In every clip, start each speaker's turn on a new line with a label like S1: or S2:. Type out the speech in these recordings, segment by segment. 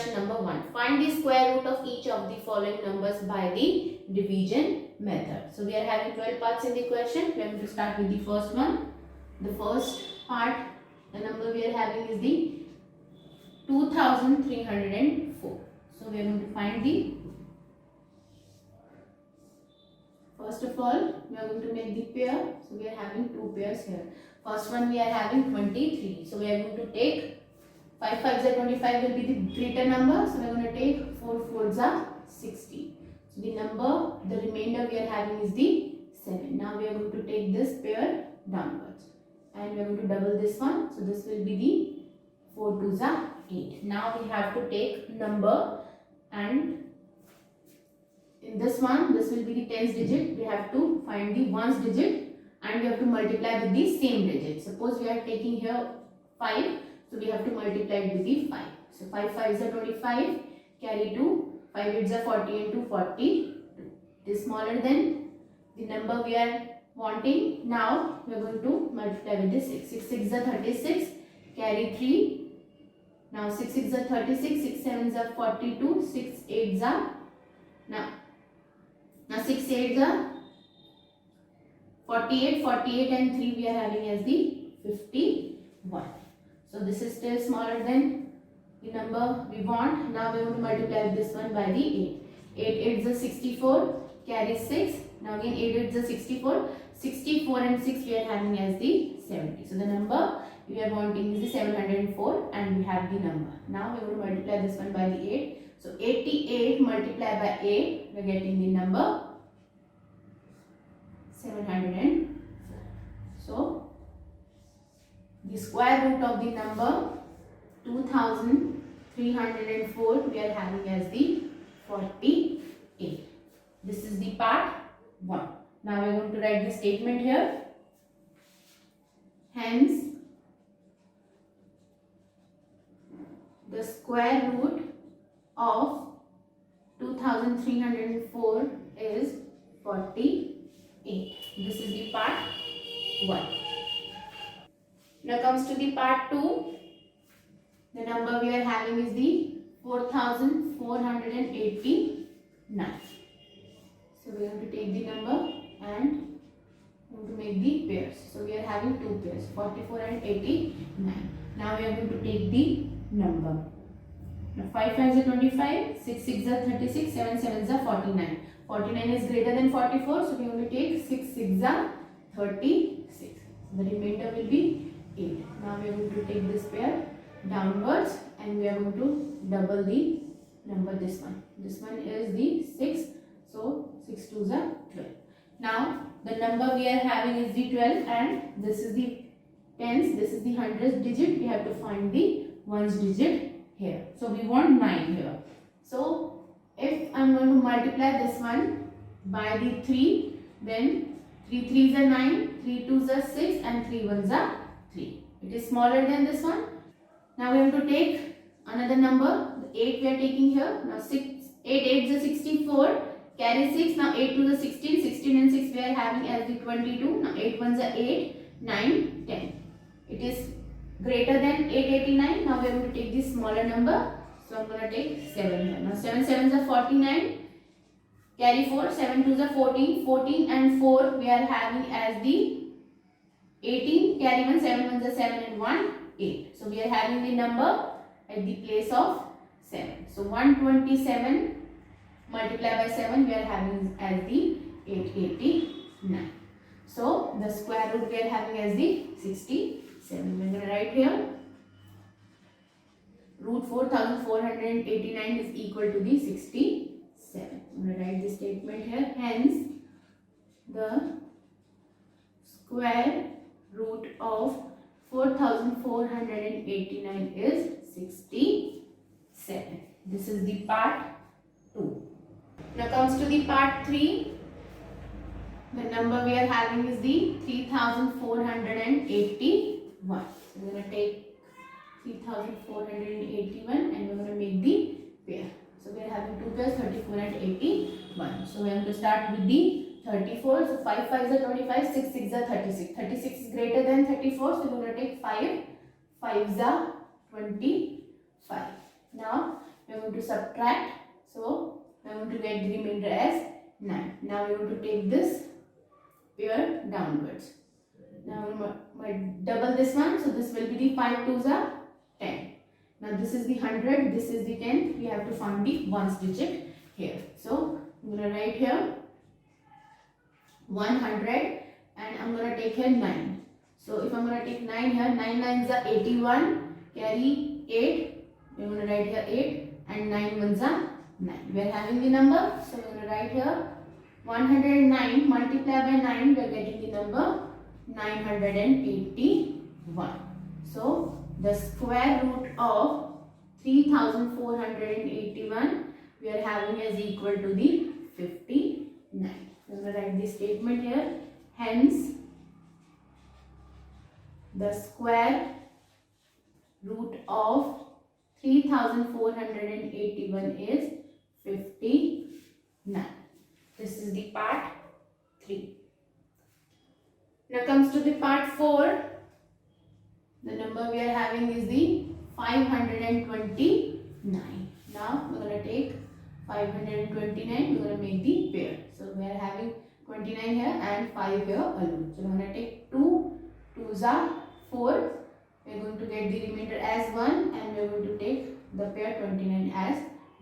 S1: question number 1. Find the square root of each of the following numbers by the division method. So we are having 12 parts in the question. We are going to start with the first one. The first part, the number we are having is the 2304. So we are going to find the, first of all, we are going to make the pair. So we are having two pairs here. First one we are having 23. So we are going to take 5 5s are 25 will be the greater number. So we are going to take 4 4s are 60. So the number, the remainder we are having is the 7. Now we are going to take this pair downwards. And we are going to double this one. So this will be the 4 2s are 8. Now we have to take number, and in this one, this will be the tens digit. We have to find the ones digit and we have to multiply with the same digit. Suppose we are taking here 5. So we have to multiply it with the 5. So 5 5s are 25. Carry 2. 5 8s are 40 and 2 42. It is smaller than the number we are wanting. Now we are going to multiply with the 6. 6 6s are 36. Carry 3. Now 6 6s are 36. 6 7s are 42. 6 8s are now 6 8s are 48. 48 and 3 we are having as the 51. So this is still smaller than the number we want. Now we are going to multiply this one by the 8. 8 8s are 64. Carry 6. Now again 8 8s are 64. 64 and 6 we are having as the 70. So the number we are wanting is the 704 and we have the number. Now we are going to multiply this one by the 8. So 88 multiplied by 8, we are getting the number 704. So the square root of the number 2304 we are having as the 48. This is the part 1. Now we are going to write the statement here. Hence, the square root of 2304 is 48. This is the part 1. Now comes to the part 2. The number we are having is the 4489. So we are going to take the number and going to make the pairs. So we are having two pairs, 44 and 89. Now we are going to take the number. Now 5 5s are 25, 6 6s are 36, 7 7s are 49. 49 is greater than 44, so we are going to take 6 6s are 36. The remainder will be 8. Now we are going to take this pair downwards and we are going to double the number, this one. This one is the 6, so 6 2s are 12. Now the number we are having is the 12 and this is the tens, this is the hundredth digit. We have to find the ones digit here. So we want 9 here. So if I am going to multiply this one by the 3, then 3 3s are 9, 3 2s are 6 and 3 1s are 3. It is smaller than this one. Now we have to take another number. The 8 we are taking here. Now 8 8s are 64. Carry 6. Now 8 2s are 16. 16 and 6 we are having as the 22. Now 8 1s are 8, 9, 10. It is greater than 889. Now we are going to take the smaller number. So I am going to take 7 here. Now 7 7s are 49. Carry 4. 7 2s are 14. 14 and 4 we are having as the 18. Carry 1. 7 1s are 7 and 1, 8. So we are having the number at the place of 7. So 127 multiplied by 7 we are having as the 889. So the square root we are having as the 67. We are going to write here root 4489 is equal to the 67. I am going to write the statement here. Hence, the square root of 4489 is 67. This is the part 2. Now comes to the part 3. The number we are having is the 3481. So we are going to take 3481 and we are going to make the pair. So we are having two pairs, 34 and 81. So we have to start with the 34. So 5 5s are 25, 6 6s are 36. 36 is greater than 34, so we are going to take 5 5s are 25. Now we are going to subtract. So we are going to get the remainder as 9. Now we are going to take this pair downwards. Now we double this one, so this will be the 5 2s are 10. Now this is the 100, this is the 10. We have to find the ones digit here. So I'm going to write here 100 and I'm going to take here 9. So if I'm going to take 9 here, 9 9s are 81, carry 8, we're going to write here 8 and 9 1s are 9. We are having the number, so we're going to write here 109 multiplied by 9, we are getting the number 981. So the square root of 3481 we are having as equal to the 59. I'm going to write the statement here. Hence, the square root of 3481 is 59. This is the part 3. Now comes to the part 4. The number we are having is the 529. Now we are going to take 529, we are going to make the pair. So we are having 29 here and 5 here alone. So we are going to take 2 2s are 4. We are going to get the remainder as 1 and we are going to take the pair 29 as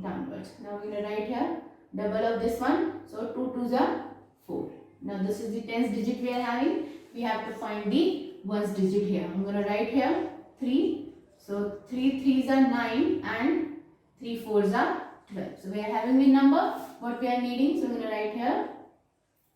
S1: downwards. Now we are going to write here double of this one. So 2 2s are 4. Now this is the tens digit we are having. We have to find the ones digit here. I'm going to write here 3. So 3 3s are 9 and 3 4s are 12. So we are having the number what we are needing. So we are going to write here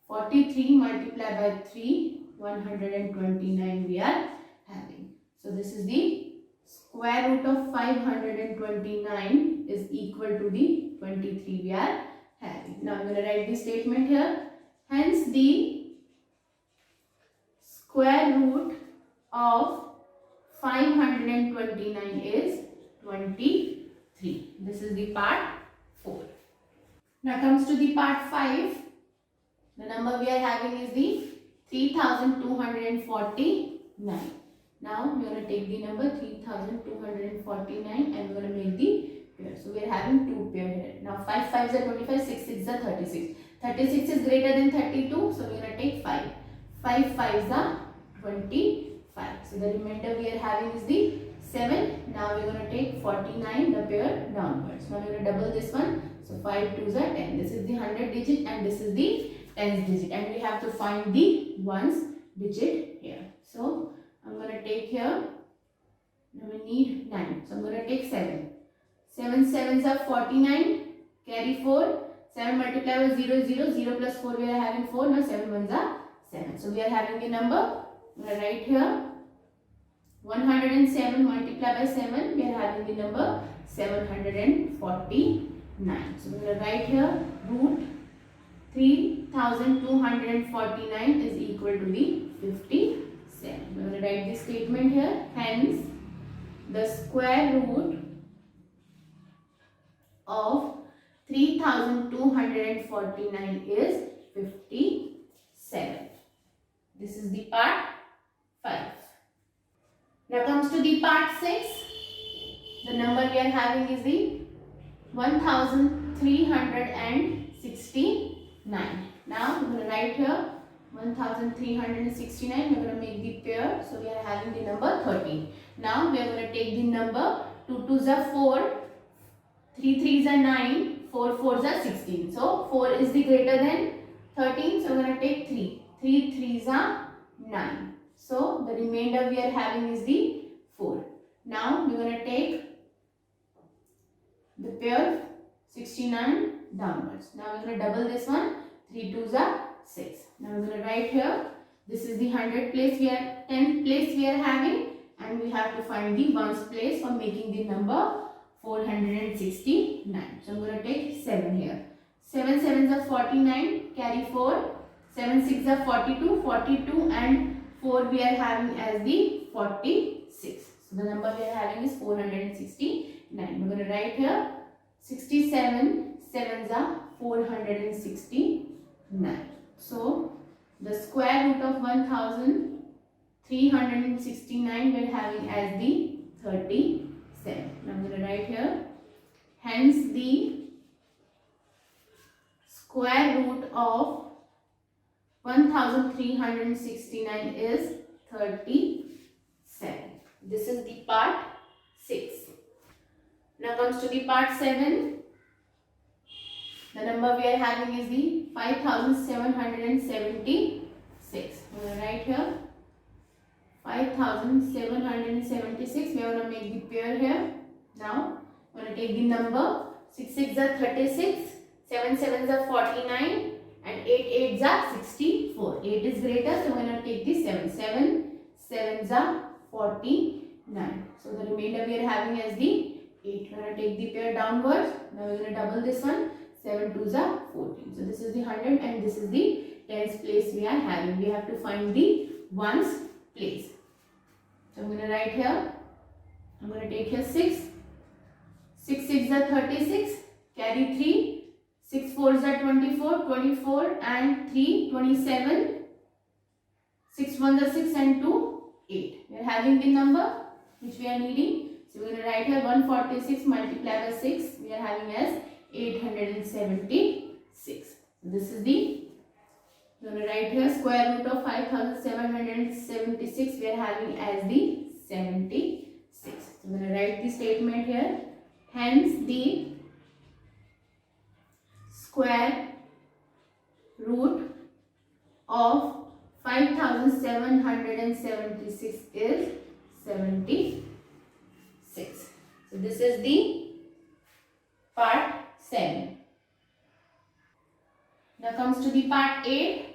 S1: 43 multiplied by 3, 129 we are having. So this is the square root of 529 is equal to the 23 we are having. Now I'm going to write the statement here. Hence the square root of 529 is 23. This is the part 4. Now comes to the part 5. The number we are having is the 3249. Now we are going to take the number 3249 and we are going to make the pair. So we are having 2 pair here. Now 5 5s are 25, 6 6s are 36. 36 is greater than 32, so we are going to take 5. 5 5s are 25. So the remainder we are having is the 7. Now we are going to take 49, the pair downwards. Now we are going to double this one. So 5 2s are 10. This is the 100 digit and this is the tens digit. And we have to find the ones digit here. So I'm going to take here, now we need 9. So I'm going to take 7. 7 7s are 49, carry 4. 7 multiplied by 0 0, 0 plus 4 we are having 4. Now 7 1s are 7. So we are having the number, we are right here 107 multiplied by 7, we are having the number 749. So we are right here root 3249 is equal to the 57. We are going to write this statement here. Hence, the square root of 3249 is 57. This is the part 5. Now comes to the part 6. The number we are having is the 1369. Now we are going to write here 1369. We are going to make the pair. So we are having the number 13. Now we are going to take the number 2 2s are 4, 3 3s are 9, 4 4s are 16. So 4 is the greater than 13. So we are going to take 3. 3 3s are 9. So the remainder we are having is the 4. Now we are going to take the pair 69 downwards. Now we are going to double this one. 3 2s are 6. Now we are going to write here. This is the 100 place we are, 10th place we are having, and we have to find the ones place for making the number 469. So I'm going to take 7 here. 7 7s are 49, carry 4. 7 6 are 42, 42 and 4 we are having as the 46. So the number we are having is 469. We're going to write here 67 7s are 469. So the square root of 1369 we are having as the 37. Now I'm going to write here hence the square root of 1369 is 37. This is the part 6. Now comes to the part 7. The number we are having is the 5776. We will write here 5776. We are going to make the pair here. Now we are going to take the number 6 6 are 36, 7 7 are 49 and 8 8 are 64. 8 is greater, so we are going to take the 7. 7 7 are 49. So the remainder we are having as the 8. We are going to take the pair downwards. Now we are going to double this one. 7 2s are 14. So this is the 100 and this is the tens place we are having. We have to find the ones place. So I'm going to write here. I'm going to take here 6. 6 6 are 36. Carry 3. 6 4s are 24. 24 and 3 27. 6 1s are 6 and 2 8. We are having the number which we are needing. So we are going to write here 146 multiplied by 6. We are having as 876. This is the, we are going to write here square root of 5776. We are having as the 76. So we are going to write the statement here. Hence the square root of 5776 is 76. So this is the part 7. Now comes to the part 8.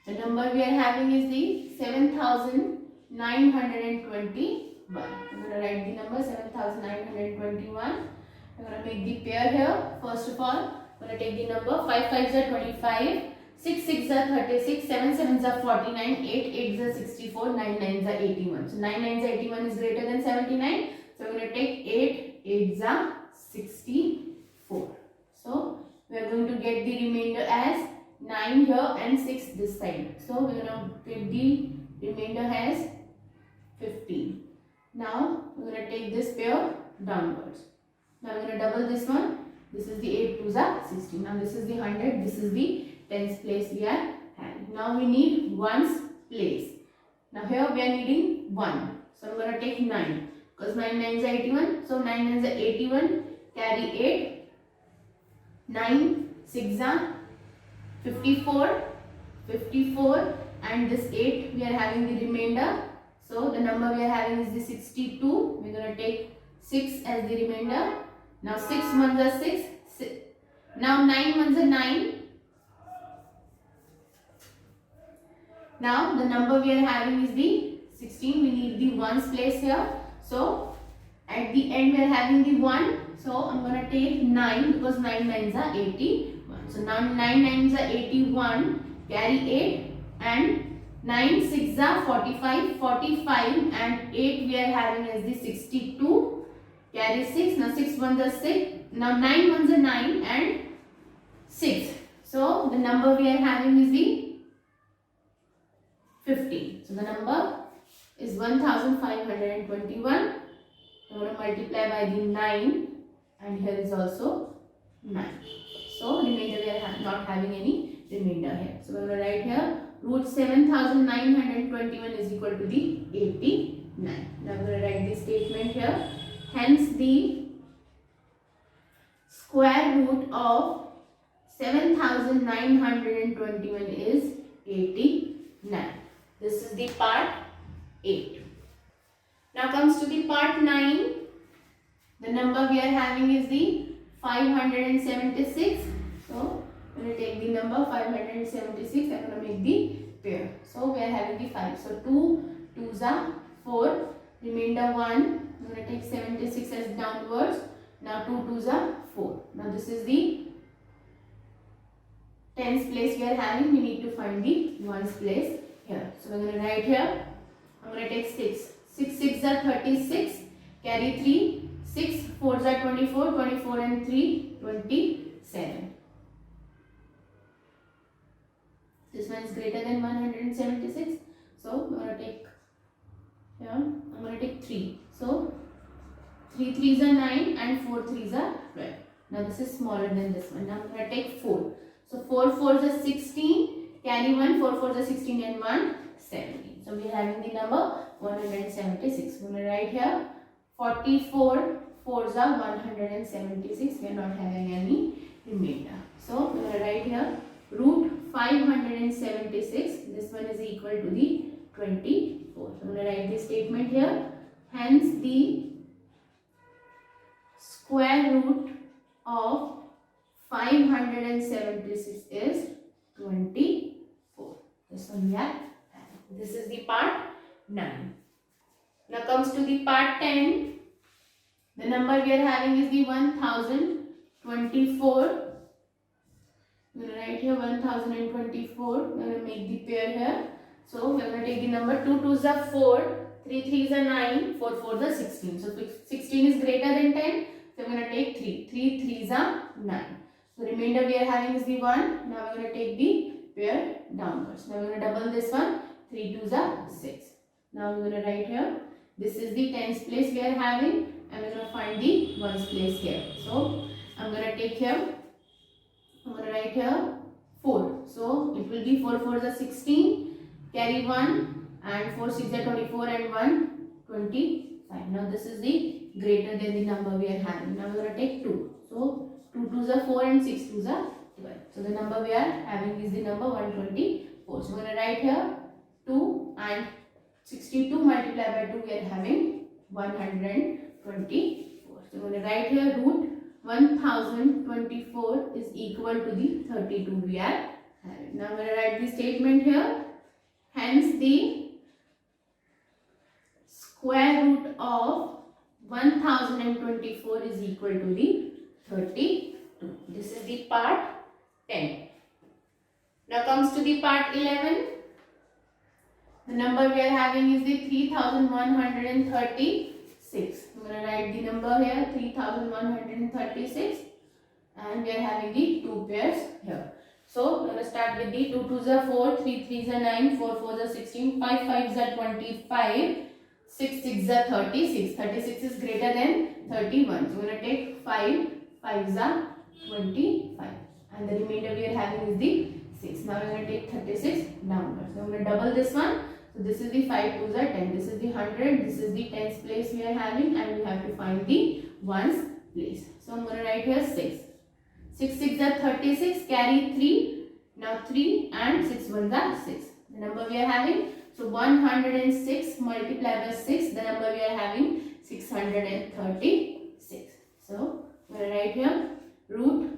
S1: The number we are having is the 7921. I'm going to write the number 7921. I'm going to make the pair here. First of all, I'm going to take the number 5 5s are 25, 6 6 are 36, 7 7s are 49, 8 8s are 64, 9 9s are 81. So 9 9s are 81 is greater than 79. So we're going to take 8 8s are 64. So we are going to get the remainder as 9 here and 6 this side. So we are going to get the remainder as 15. Now we are going to take this pair downwards. Now we are going to double this one. This is the 8 2s are 16. Now this is the 100. This is the tens place we are having. Now we need ones place. Now here we are needing 1. So I'm going to take 9. Because 9 9s are 81. So 9 9s are 81. Carry 8. 9 6 are 54. 54 and this 8 we are having the remainder. So the number we are having is the 62. We are going to take 6 as the remainder. Now 6 1s are 6. Now 9 1s are 9. Now the number we are having is the 16. We need the ones place here. So at the end we are having the 1. So I'm going to take 9 because 9 9s are 81. So now 9 9s are 81. Carry 8 and 9 6 are 45. 45 and 8 we are having as the 62. Carry 6. Now 6 1s are 6. Now 9 1s are 9 and 6. So the number we are having is the 50. So the number is 1521. I'm going to multiply by the 9 and here is also 9. So remainder we are not having any remainder here. So we are going to write here root 7921 is equal to the 89. Now we are going to write this statement here. Hence the square root of 7921 is 89. This is the part 8. Now comes to the part 9. The number we are having is the 576. So we will take the number 576 and we will make the pair. So we are having the 5. So 2 2s are 4. Remainder 1. We are going to take 76 as downwards. Now 2 2s are 4. Now this is the tens place we are having. We need to find the ones place here. So we are going to write here. I am going to take 6. 6 6 are 36. Carry 3. 6 4s are 24. 24 and 3 27. This one is greater than 176. So we are going to take here. I am going to take 3. So 3 3s are 9 and 4 3s are 12. Now this is smaller than this one. Now I'm going to take 4. So 4 4s are 16. Carry 1. 4 4s are 16 and 1 17. So we are having the number 176. We are going to write here 44 4s are 176. We are not having any remainder. So we are going to write here root 576. This one is equal to the 24. So I'm going to write this statement here. Hence the square root of 576 is 24. This one we have. This is the part 9. Now comes to the part 10. The number we are having is the 1024. We are going to write here 1024. We are going to make the pair here. So we are going to take the number 2 2s are 4. 3 3s are 9, 4 4s are 16. So 16 is greater than 10. So we are going to take 3. 3 3s are 9. So remainder we are having is the 1. Now we are going to take the pair downwards. Now we are going to double this one. 3 2s are 6. Now we are going to write here. This is the tens place we are having. And we are going to find the ones place here. So I am going to take here. I am going to write here 4. So it will be 4 4s are 16. Carry 1. And 4 6 are 24 and 1 25. Now this is the greater than the number we are having. Now we are going to take 2. So 2 2s are 4 and 6 2s are 12. So the number we are having is the number 124. So we are going to write here 2 and 62 multiplied by 2 we are having 124. So we are going to write here root 1024 is equal to the 32 we are having. Now we are going to write the statement here. Hence the square root of 1024 is equal to the 32. This is the part 10. Now comes to the part 11. The number we are having is the 3136. I'm going to write the number here 3136 and we are having the two pairs here. So we are going to start with the 2 2s are 4, 3 3s are 9, 4 4s are 16, 5 5s are 25. 6 6 are 36. 36 is greater than 31. So we are going to take 5 5s are 25 and the remainder we are having is the 6. Now we are going to take 36 downwards. So we are going to double this one. So this is the 5 2s are 10. This is the 100. This is the tens place we are having and we have to find the ones place. So I am going to write here 6. 6 6 are 36. Carry 3. Now 3 and 6 1s are 6. The number we are having. So 106 multiplied by 6, the number we are having 636. So we will write here root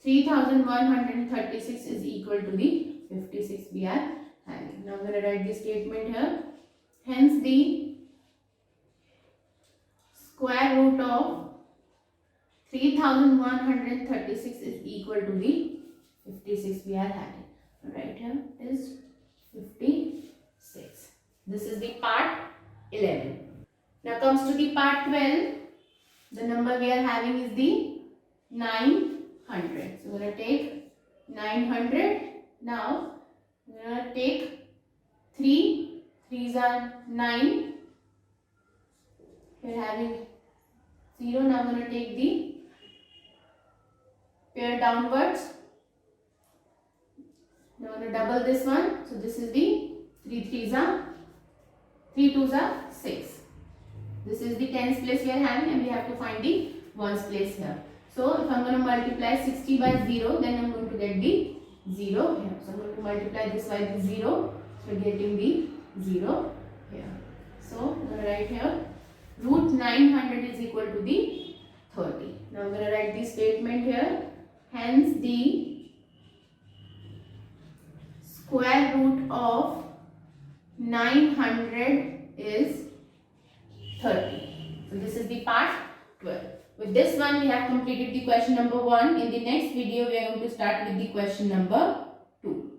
S1: 3136 is equal to the 56 we are having. Now we are going to write this statement here. Hence the square root of 3136 is equal to the 56 we are having. Right here is 56. This is the part 11. Now comes to the part 12. The number we are having is the 900. So we are going to take 900. Now we are going to take 3. 3s are 9. We are having 0. Now we are going to take the pair downwards. Now we are going to double this one. So this is the 3 3s are 3 2s are 6. This is the tens place we are having and we have to find the ones place here. So if I am going to multiply 60 by 0, then I am going to get the 0 here. So I am going to multiply this by the 0. So getting the 0 here. So I am going to write here root 900 is equal to the 30. Now I am going to write the statement here. Hence the square root of 900 is 30. So this is the part 12. With this one we have completed the question number 1. In the next video we are going to start with the question number 2.